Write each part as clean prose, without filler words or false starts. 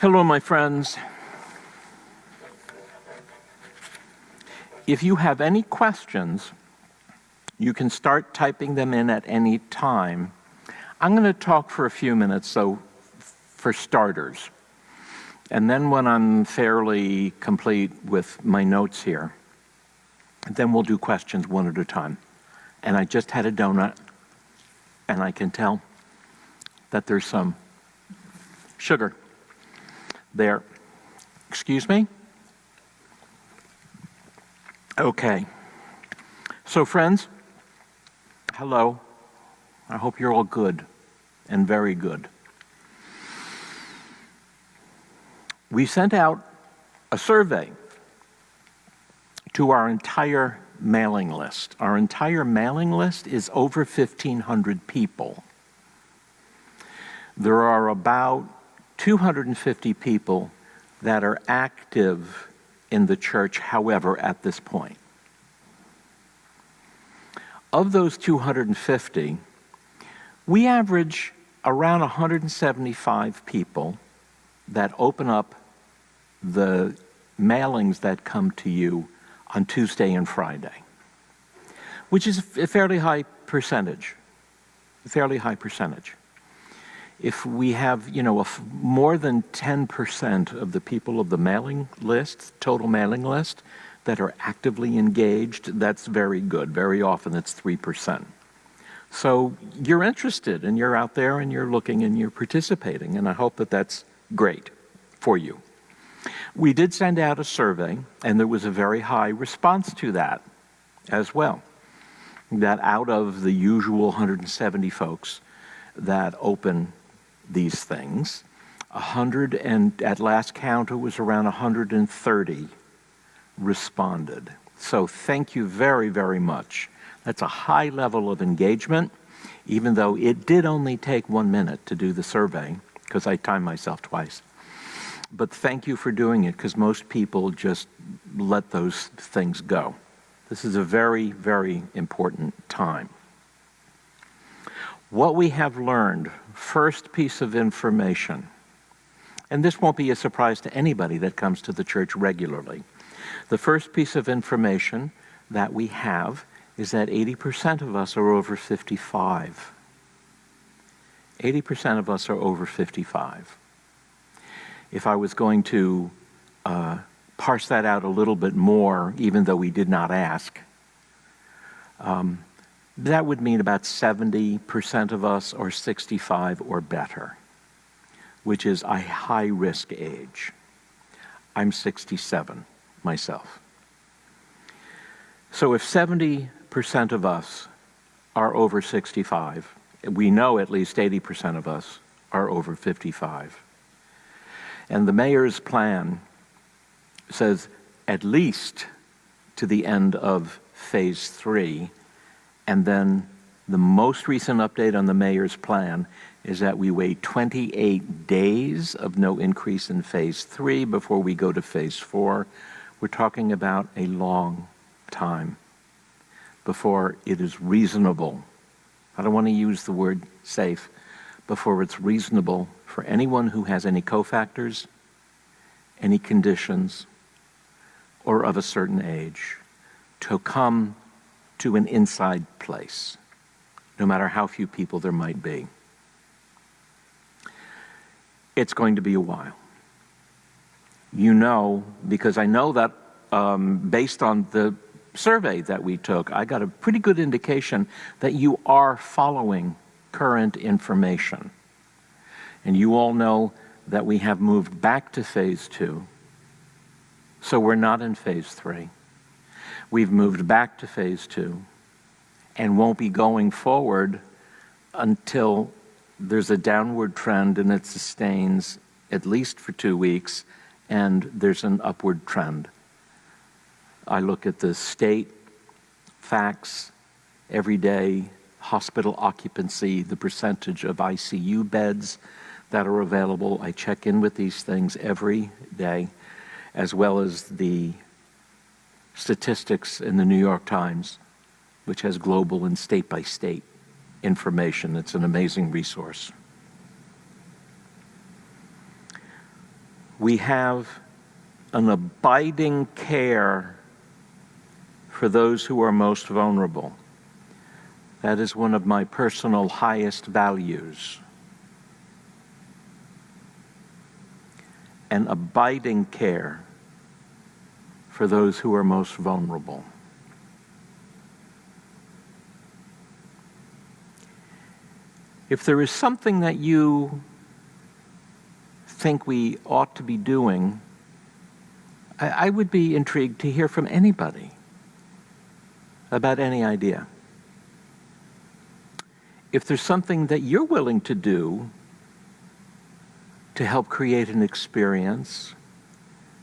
Hello, my friends. If you have any questions, you can start typing them in at any time. I'm going to talk for a few minutes, so for starters. And then when I'm fairly complete with my notes here, then we'll do questions one at a time. And I just had a donut, and I can tell that there's some sugar there. Excuse me? Okay. So friends, hello. I hope you're all good and very good. We sent out a survey to our entire mailing list. Our entire mailing list is over 1,500 people. There are about 250 people that are active in the church, however, at this point. Of those 250, we average around 175 people that open up the mailings that come to you on Tuesday and Friday, which is a fairly high percentage. If we have, more than 10% of the people of the mailing list, total mailing list, that are actively engaged, that's very good. Very often it's 3%. So you're interested, and you're out there, and you're looking, and you're participating, and I hope that that's great for you. We did send out a survey, and there was a very high response to that as well. That out of the usual 170 folks that open these things, and at last count it was around 130 responded. So thank you very, very much. That's a high level of engagement, even though it did only take 1 minute to do the survey, because I timed myself twice. But thank you for doing it, because most people just let those things go. This is a very, very important time. What we have learned, first piece of information, and this won't be a surprise to anybody that comes to the church regularly. The first piece of information that we have is that 80% of us are over 55. 80% of us are over 55. If I was going to parse that out a little bit more, even though we did not ask, that would mean about 70% of us are 65 or better, which is a high-risk age. I'm 67 myself. So if 70% of us are over 65, we know at least 80% of us are over 55. And the mayor's plan says at least to the end of phase 3, and then the most recent update on the mayor's plan is that we wait 28 days of no increase in phase 3 before we go to phase 4. We're talking about a long time before it is reasonable. I don't want to use the word safe, before it's reasonable for anyone who has any cofactors, any conditions, or of a certain age to come to an inside place, no matter how few people there might be. It's going to be a while. You know, because I know that based on the survey that we took, I got a pretty good indication that you are following current information. And you all know that we have moved back to phase 2. So we're not in phase 3. We've moved back to phase 2 and won't be going forward until there's a downward trend and it sustains at least for 2 weeks, and there's an upward trend. I look at the state facts every day, hospital occupancy, the percentage of ICU beds that are available. I check in with these things every day, as well as the statistics in the New York Times, which has global and state-by-state information. It's an amazing resource. We have an abiding care for those who are most vulnerable. That is one of my personal highest values. An abiding care for those who are most vulnerable. If there is something that you think we ought to be doing, I would be intrigued to hear from anybody about any idea. If there's something that you're willing to do to help create an experience,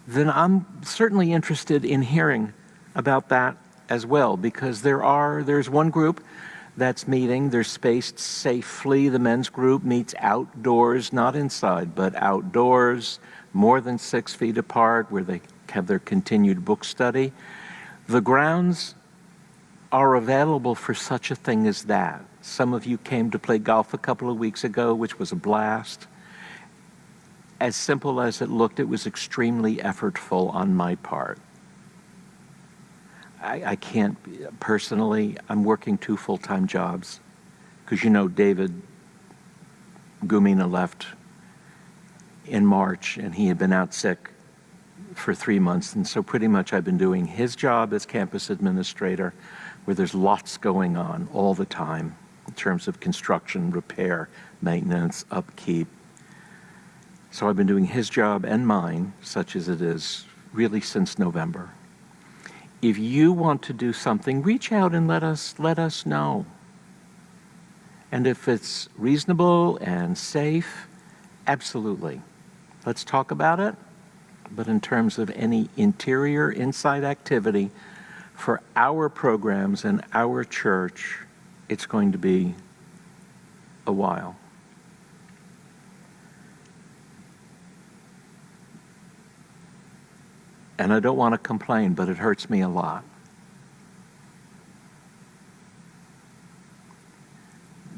then I'm certainly interested in hearing about that as well, because there's one group that's meeting. They're spaced safely. The men's group meets outdoors, not inside, but outdoors, more than 6 feet apart, where they have their continued book study. The grounds are available for such a thing as that. Some of you came to play golf a couple of weeks ago, which was a blast. As simple as it looked, it was extremely effortful on my part. I can't, personally, I'm working 2 full-time jobs. Because David Gumina left in March, and he had been out sick for 3 months. And so pretty much I've been doing his job as campus administrator, where there's lots going on all the time in terms of construction, repair, maintenance, upkeep. So I've been doing his job and mine, such as it is, really since November. If you want to do something, reach out and let us know. And if it's reasonable and safe, absolutely. Let's talk about it. But in terms of any interior, inside activity for our programs and our church, it's going to be a while. And I don't want to complain, but it hurts me a lot.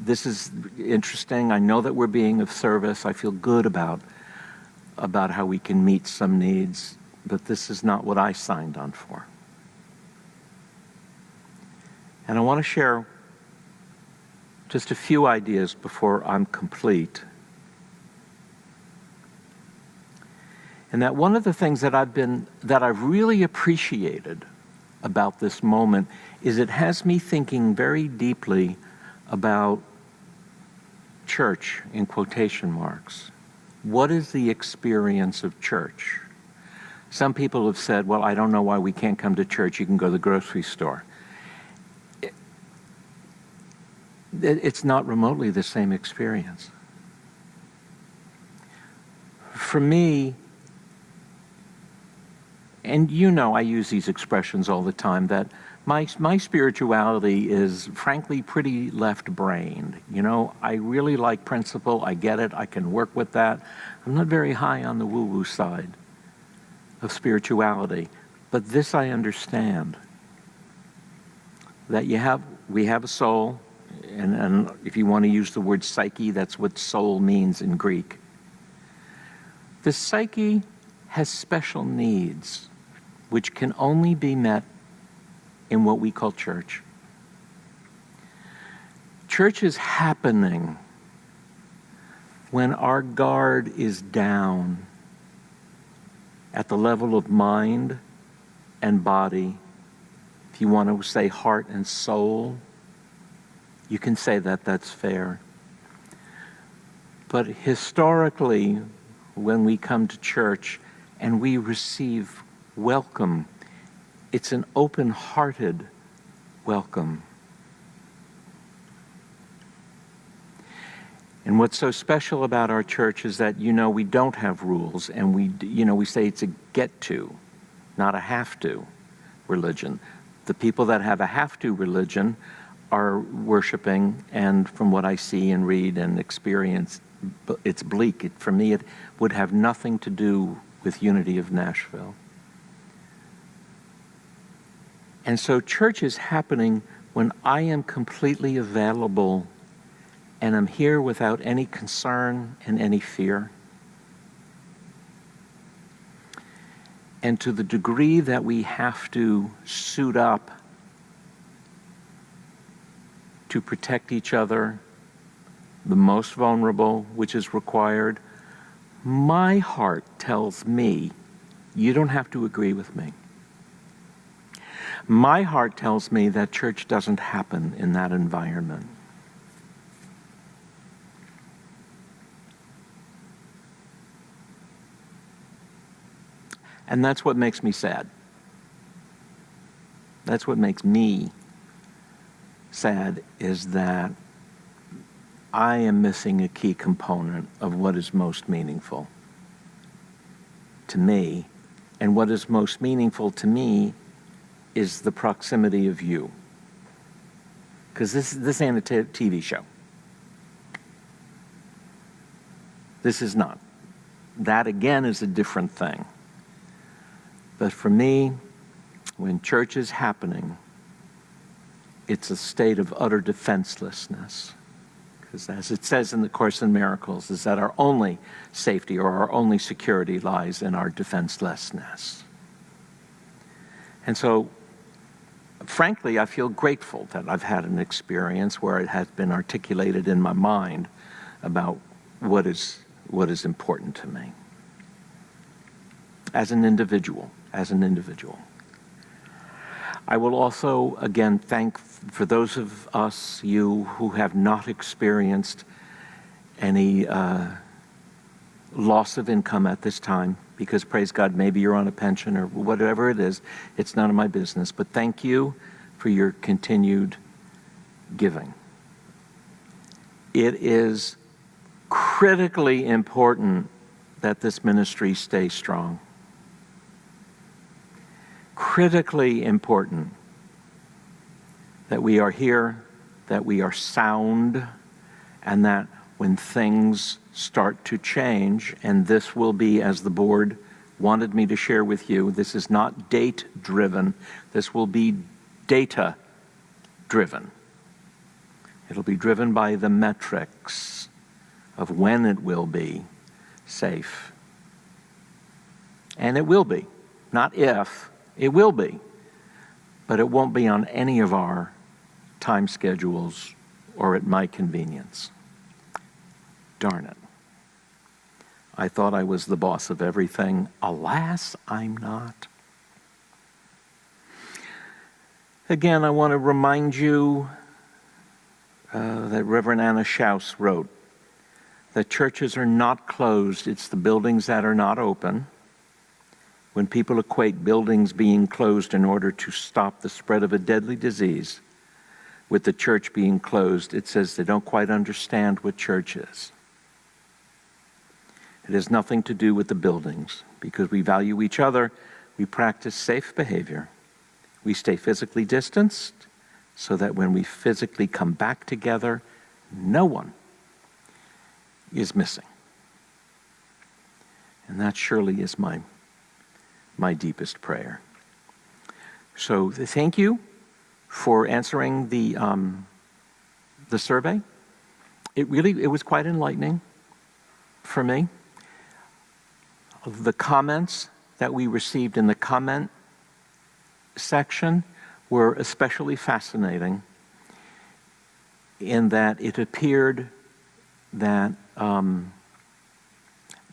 This is interesting. I know that we're being of service. I feel good about how we can meet some needs, but this is not what I signed on for. And I want to share just a few ideas before I'm complete. And that one of the things that I've really appreciated about this moment is it has me thinking very deeply about church, in quotation marks. What is the experience of church? Some people have said, well, I don't know why we can't come to church. You can go to the grocery store. It's not remotely the same experience. For me, and I use these expressions all the time, that my spirituality is frankly pretty left-brained. I really like principle. I get it. I can work with that. I'm not very high on the woo-woo side of spirituality. But this I understand, that we have a soul, and if you want to use the word psyche, that's what soul means in Greek. The psyche has special needs, which can only be met in what we call church. Church is happening when our guard is down at the level of mind and body. If you want to say heart and soul, you can say that, that's fair. But historically, when we come to church and we receive welcome, it's an open-hearted welcome. And what's so special about our church is that, we don't have rules, and we say it's a get-to, not a have-to religion. The people that have a have-to religion are worshiping, and from what I see and read and experience, it's bleak. For me, it would have nothing to do with Unity of Nashville. And so church is happening when I am completely available and I'm here without any concern and any fear. And to the degree that we have to suit up to protect each other, the most vulnerable, which is required, my heart tells me, you don't have to agree with me. My heart tells me that church doesn't happen in that environment. And that's what makes me sad. That's what makes me sad, is that I am missing a key component of what is most meaningful to me. And what is most meaningful to me is the proximity of you. Because this ain't a TV show. This is not. That, again, is a different thing. But for me, when church is happening, it's a state of utter defenselessness. Because as it says in the Course in Miracles, is that our only safety or our only security lies in our defenselessness. And so, frankly, I feel grateful that I've had an experience where it has been articulated in my mind about what is important to me as an individual. I will also, again, thank for those of us, you who have not experienced any loss of income at this time, because praise God, maybe you're on a pension or whatever it is, it's none of my business. But thank you for your continued giving. It is critically important that this ministry stay strong. Critically important that we are here, that we are sound, and that when things start to change, and this will be, as the board wanted me to share with you, this is not date-driven, this will be data-driven. It'll be driven by the metrics of when it will be safe. And it will be, not if, it will be. But it won't be on any of our time schedules or at my convenience. Darn it. I thought I was the boss of everything. Alas, I'm not. Again, I want to remind you that Reverend Anna Schaus wrote that churches are not closed. It's the buildings that are not open. When people equate buildings being closed in order to stop the spread of a deadly disease with the church being closed, it says they don't quite understand what church is. It has nothing to do with the buildings, because we value each other, we practice safe behavior, we stay physically distanced so that when we physically come back together, no one is missing. And that surely is my deepest prayer. So thank you for answering the survey. It was quite enlightening for me. The comments that we received in the comment section were especially fascinating in that it appeared that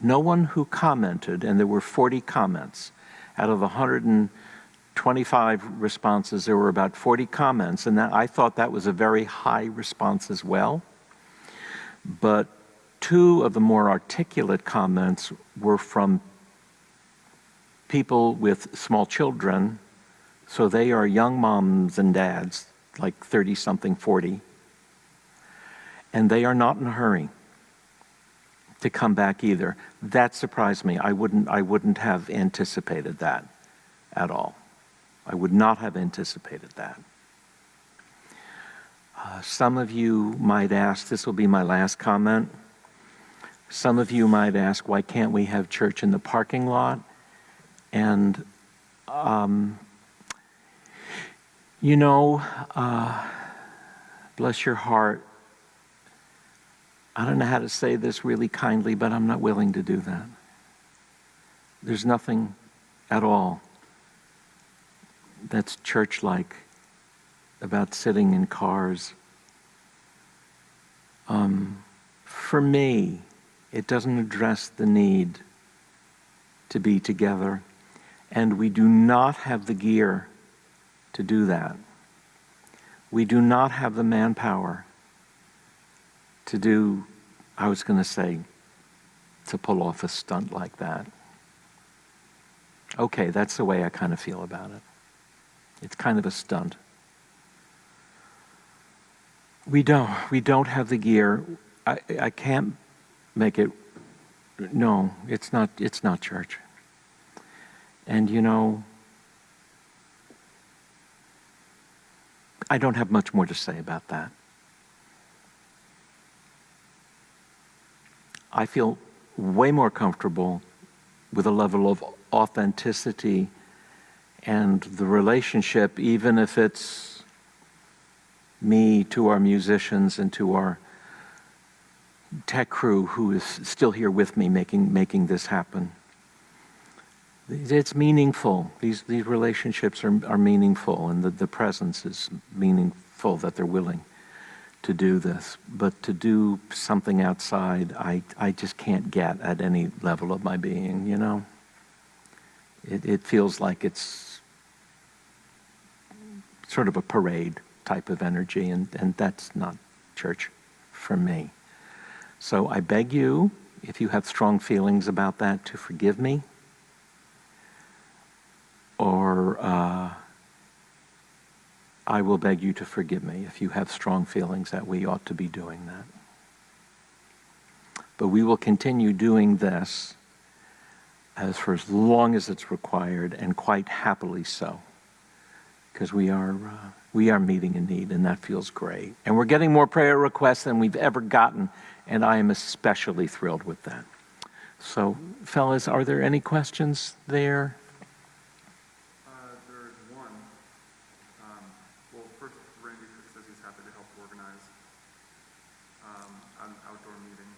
no one who commented, and there were 40 comments, out of 125 responses, there were about 40 comments, and I thought that was a very high response as well. But 2 of the more articulate comments were from people with small children, so they are young moms and dads, like 30-something, 40, and they are not in a hurry to come back either. That surprised me. I wouldn't have anticipated that at all. I would not have anticipated that. Some of you might ask, this will be my last comment, some of you might ask, why can't we have church in the parking lot? And, bless your heart, I don't know how to say this really kindly, but I'm not willing to do that. There's nothing at all that's church-like about sitting in cars. For me, it doesn't address the need to be together, and we do not have the gear to do that. We do not have the manpower to do, I was going to say, to pull off a stunt like that. Okay, that's the way I kind of feel about it. It's kind of a stunt. We don't have the gear. I can't make it. No, it's not church. And I don't have much more to say about that. I feel way more comfortable with a level of authenticity and the relationship, even if it's me to our musicians and to our tech crew who is still here with me making this happen. It's meaningful. These relationships are meaningful, and the presence is meaningful that they're willing to do this. But to do something outside, I just can't get at any level of my being, It feels like it's sort of a parade type of energy, and that's not church for me. So I beg you, if you have strong feelings about that, to forgive me, or I will beg you to forgive me if you have strong feelings that we ought to be doing that. But we will continue doing this for as long as it's required, and quite happily so, because we are meeting a need, and that feels great. And we're getting more prayer requests than we've ever gotten, and I am especially thrilled with that. So, fellas, are there any questions there? There is one. Well, first, Randy says he's happy to help organize an outdoor meeting.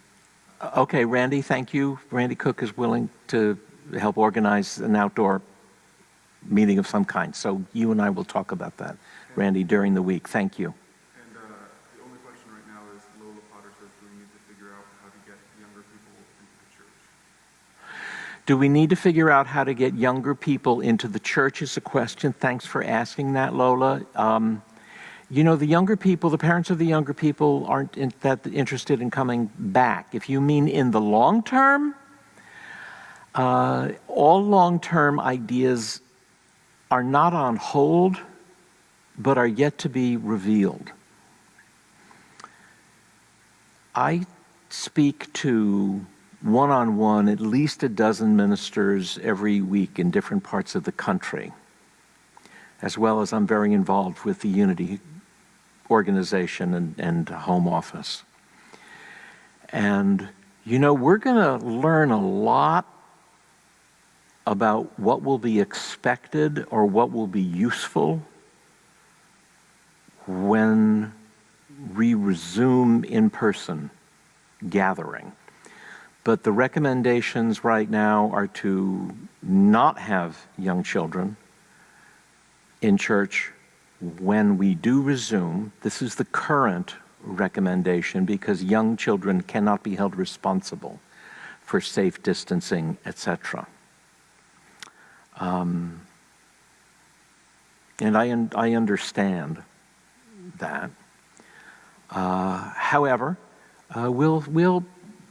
Okay, Randy, thank you. Randy Cook is willing to help organize an outdoor meeting of some kind. So you and I will talk about that, Randy, during the week. Thank you. And the only question right now is, Lola Potter says, do we need to figure out how to get younger people into the church? Do we need to figure out how to get younger people into the church is a question. Thanks for asking that, Lola. The younger people, the parents of the younger people aren't that interested in coming back. If you mean in the long term, all long-term ideas are not on hold, but are yet to be revealed. I speak to one-on-one at least a dozen ministers every week in different parts of the country, as well as I'm very involved with the Unity organization and home office. And, we're going to learn a lot about what will be expected or what will be useful when we resume in-person gathering. But the recommendations right now are to not have young children in church when we do resume. This is the current recommendation because young children cannot be held responsible for safe distancing, etc. And I understand that. However, we'll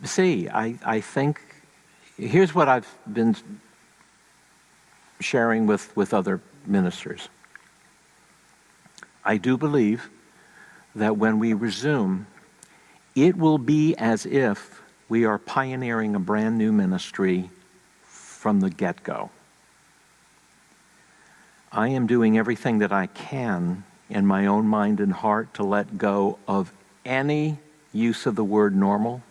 see. I think here's what I've been sharing with other ministers. I do believe that when we resume, it will be as if we are pioneering a brand new ministry from the get-go. I am doing everything that I can in my own mind and heart to let go of any use of the word normal,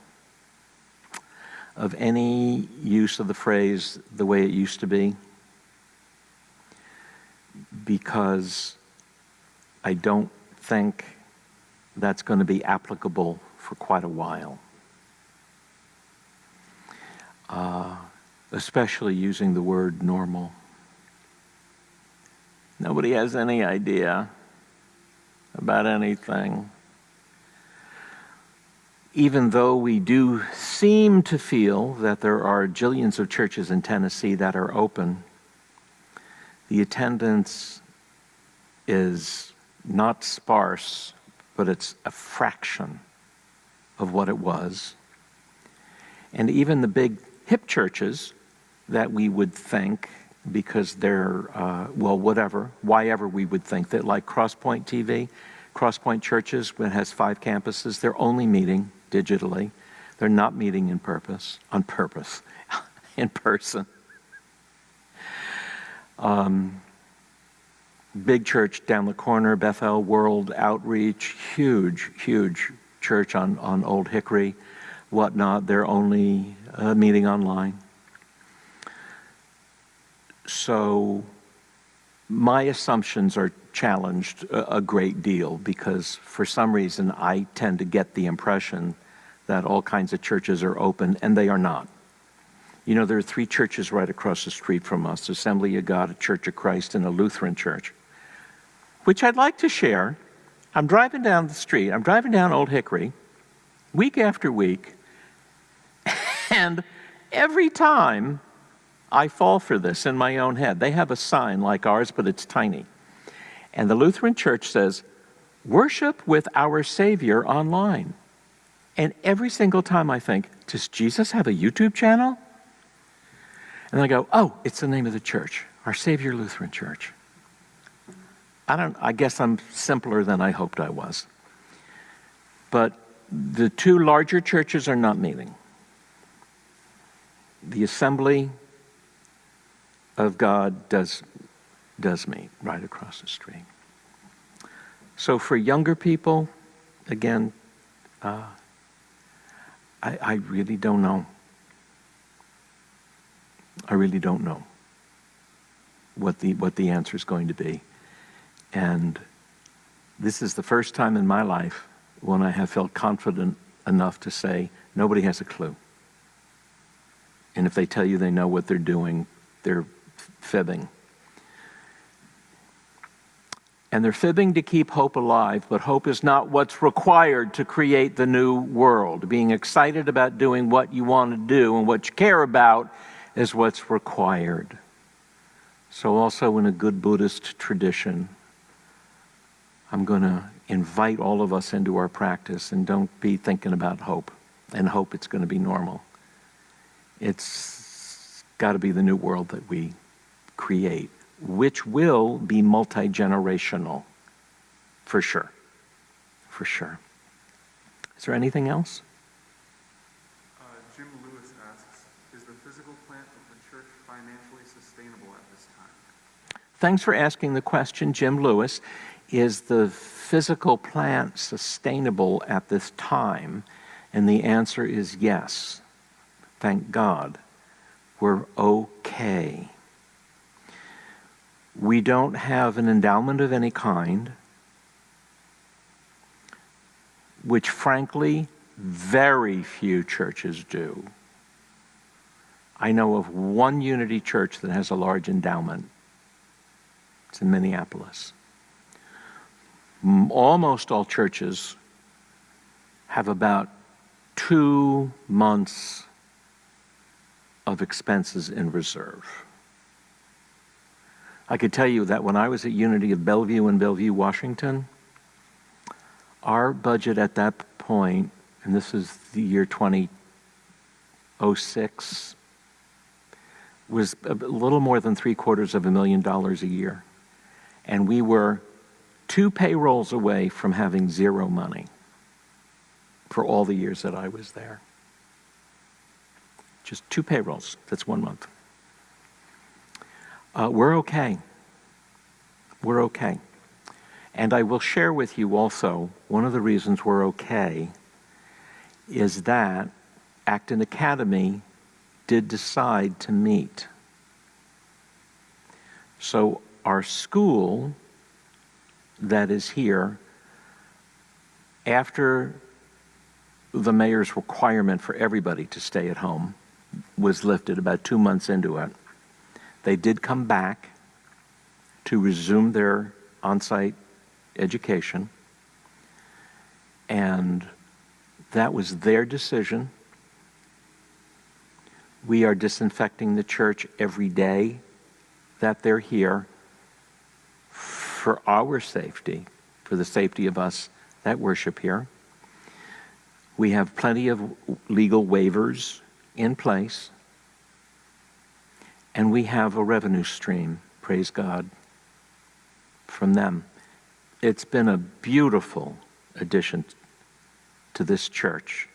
of any use of the phrase the way it used to be, because I don't think that's going to be applicable for quite a while. Especially using the word normal. Nobody has any idea about anything. Even though we do seem to feel that there are jillions of churches in Tennessee that are open, the attendance is not sparse, but it's a fraction of what it was. And even the big hip churches that we would think, because they're, why ever we would think that, like Crosspoint TV, Crosspoint Churches, when it has 5 campuses, they're only meeting digitally. They're not meeting in person. Big church down the corner, Bethel World Outreach, huge church on Old Hickory, whatnot. They're only meeting online. So my assumptions are challenged a great deal because for some reason I tend to get the impression that all kinds of churches are open, and they are not. You know, there are 3 churches right across the street from us, Assembly of God, a Church of Christ, and a Lutheran church, which I'd like to share. I'm driving down the street, I'm driving down Old Hickory, week after week, and every time I fall for this in my own head. They have a sign like ours, but it's tiny. And the Lutheran Church says, "Worship with our Savior online." And every single time I think, does Jesus have a YouTube channel? And I go, oh, it's the name of the church, Our Savior Lutheran Church. I guess I'm simpler than I hoped I was. But the 2 larger churches are not meeting. The Assembly of God does meet right across the street. So for younger people, again, I really don't know. I really don't know what the answer is going to be. And this is the first time in my life when I have felt confident enough to say, nobody has a clue. And if they tell you they know what they're doing, they're fibbing. And they're fibbing to keep hope alive, but hope is not what's required to create the new world. Being excited about doing what you want to do and what you care about is what's required. So also in a good Buddhist tradition, I'm going to invite all of us into our practice, and don't be thinking about hope and hope it's going to be normal. It's got to be the new world that we create, which will be multi-generational, for sure. For sure. Is there anything else? Jim Lewis asks, is the physical plant of the church financially sustainable at this time? Thanks for asking the question, Jim Lewis. Is the physical plant sustainable at this time? And the answer is yes. Thank God. We're okay. We don't have an endowment of any kind, which frankly, very few churches do. I know of one Unity church that has a large endowment. It's in Minneapolis. Almost all churches have about 2 months of expenses in reserve. I could tell you that when I was at Unity of Bellevue in Bellevue, Washington, our budget at that point, and this is the year 2006, was a little more than $750,000 a year. And we were 2 payrolls away from having 0 money for all the years that I was there. Just 2 payrolls. That's 1 month. We're okay. We're okay. And I will share with you also, one of the reasons we're okay is that Acton Academy did decide to meet. So our school that is here, after the mayor's requirement for everybody to stay at home was lifted about 2 months into it, they did come back to resume their on-site education, and that was their decision. We are disinfecting the church every day that they're here for our safety, for the safety of us that worship here. We have plenty of legal waivers in place, and we have a revenue stream, praise God, from them. It's been a beautiful addition to this church.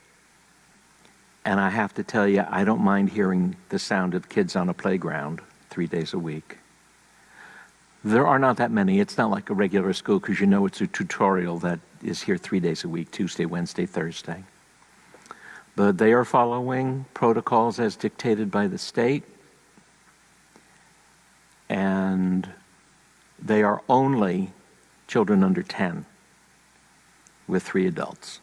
And I have to tell you, I don't mind hearing the sound of kids on a playground 3 days a week. There are not that many. It's not like a regular school, because you know it's a tutorial that is here 3 days a week, Tuesday, Wednesday, Thursday. But they are following protocols as dictated by the state, and they are only children under 10 with 3 adults.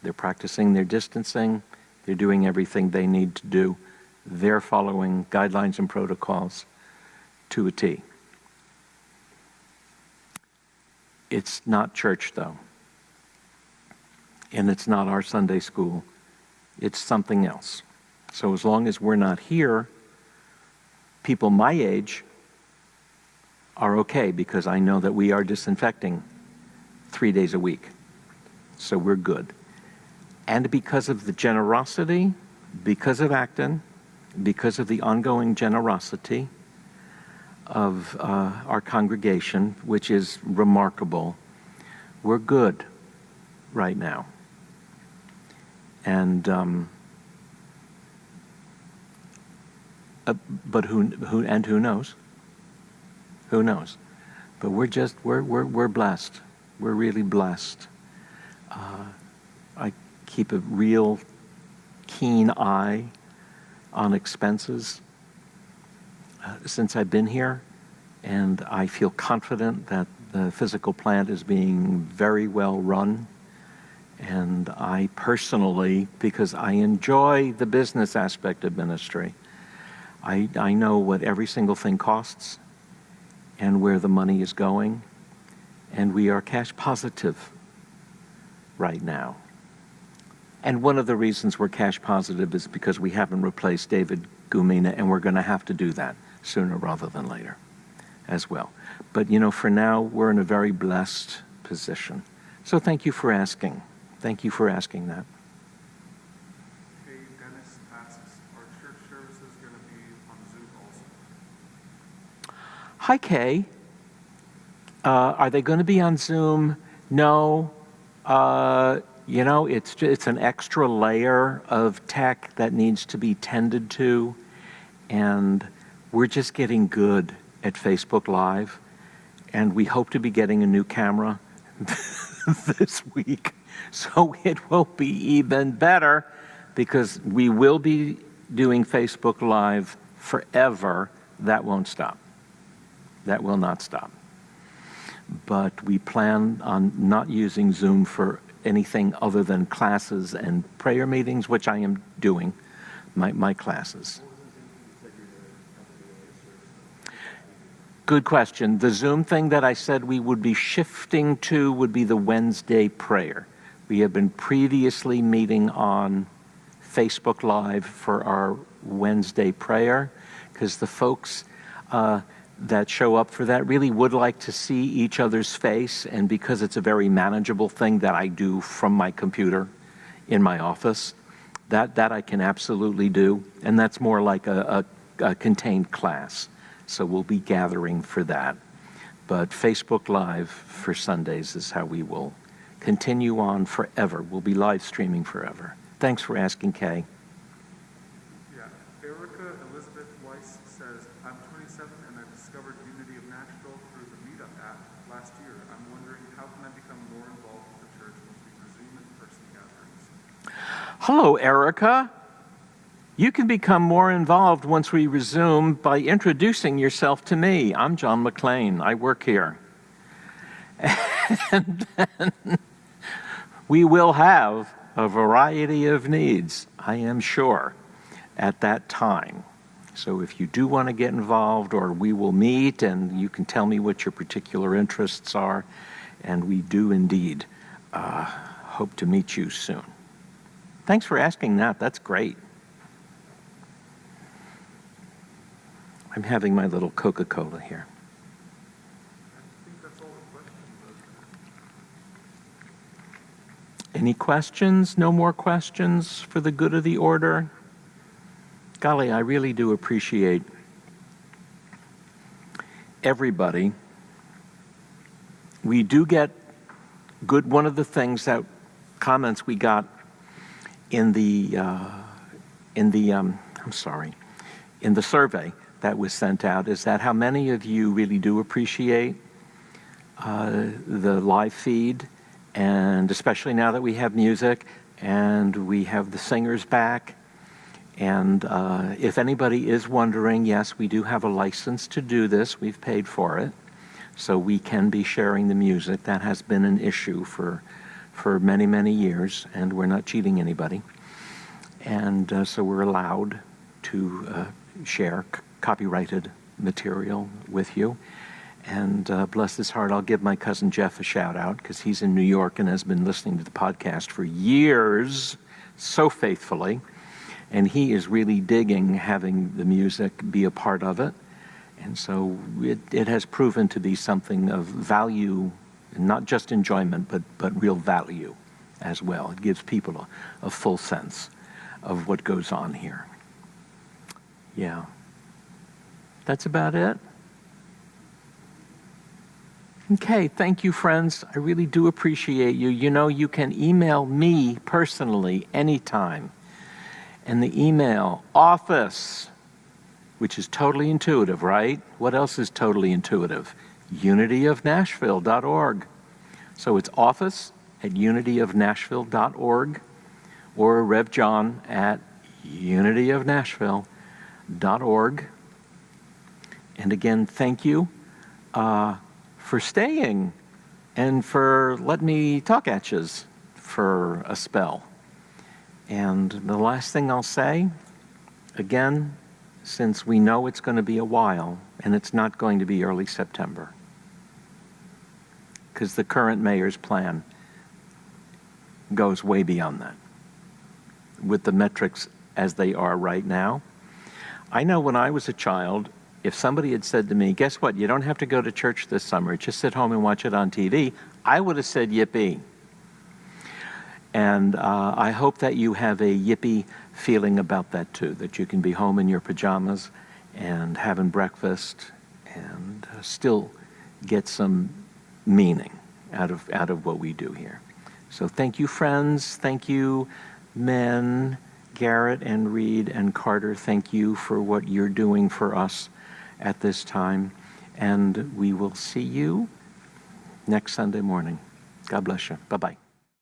They're practicing their distancing. They're doing everything they need to do. They're following guidelines and protocols to a T. It's not church, though. And it's not our Sunday school. It's something else. So as long as we're not here, people my age are okay, because I know that we are disinfecting 3 days a week. So we're good. And because of the generosity, because of Acton, because of the ongoing generosity of our congregation, which is remarkable, we're good right now. And but who knows? Who knows? But we're blessed. We're really blessed. I keep a real keen eye on expenses since I've been here, and I feel confident that the physical plant is being very well run. And I personally, because I enjoy the business aspect of ministry, I know what every single thing costs and where the money is going, and we are cash positive right now. And one of the reasons we're cash positive is because we haven't replaced David Gumina, and we're going to have to do that sooner rather than later as well. But for now, we're in a very blessed position. So thank you for asking. Thank you for asking that. Kay Dennis asks, are church services going to be on Zoom also? Hi, Kay. Are they going to be on Zoom? No. It's an extra layer of tech that needs to be tended to, and we're just getting good at Facebook Live, and we hope to be getting a new camera this week, so it will be even better, because we will be doing Facebook Live forever. That won't stop. That will not stop. But we plan on not using Zoom for anything other than classes and prayer meetings, which I am doing, my classes. Good question. The Zoom thing that I said we would be shifting to would be the Wednesday prayer. We have been previously meeting on Facebook Live for our Wednesday prayer, because the folks that show up for that really would like to see each other's face, and because it's a very manageable thing that I do from my computer in my office, that I can absolutely do, and that's more like a contained class. So we'll be gathering for that. But Facebook Live for Sundays is how we will continue on forever. We'll be live streaming forever. Thanks for asking, Kay. Yeah. Erica Elizabeth Weiss says, I'm 27 and I discovered Unity of Nashville through the Meetup app last year. I'm wondering, how can I become more involved with the church once we resume in-person gatherings? Hello, Erica. You can become more involved once we resume by introducing yourself to me. I'm John McLean. I work here. And then we will have a variety of needs, I am sure, at that time. So if you do want to get involved, or we will meet and you can tell me what your particular interests are, and we do indeed hope to meet you soon. Thanks for asking that. That's great. I'm having my little Coca-Cola here. I think that's all the questions. Any questions? No more questions for the good of the order? Golly, I really do appreciate everybody. We do get good, one of the things that comments we got in the survey that was sent out is that how many of you really do appreciate the live feed, and especially now that we have music and we have the singers back. And if anybody is wondering, yes, we do have a license to do this. We've paid for it, so we can be sharing the music. That has been an issue for many, many years, and we're not cheating anybody. And so we're allowed to share copyrighted material with you. And bless his heart, I'll give my cousin Jeff a shout out, because he's in New York and has been listening to the podcast for years, so faithfully. And he is really digging having the music be a part of it. And so it has proven to be something of value, not just enjoyment, but real value as well. It gives people a full sense of what goes on here. Yeah. That's about it. Okay, thank you, friends. I really do appreciate you. You know, you can email me personally anytime. And the email, office, which is totally intuitive, right? What else is totally intuitive? unityofnashville.org. So it's office@unityofnashville.org, or Rev John at unityofnashville.org. And again, thank you for staying and for letting me talk at you for a spell. And the last thing I'll say, again, since we know it's going to be a while, and it's not going to be early September, because the current mayor's plan goes way beyond that, with the metrics as they are right now. I know when I was a child, if somebody had said to me, guess what, you don't have to go to church this summer, just sit home and watch it on TV, I would have said yippee. And I hope that you have a yippee feeling about that too, that you can be home in your pajamas and having breakfast and still get some meaning out of what we do here. So thank you, friends. Thank you, men, Garrett and Reed and Carter. Thank you for what you're doing for us at this time. And we will see you next Sunday morning. God bless you. Bye-bye.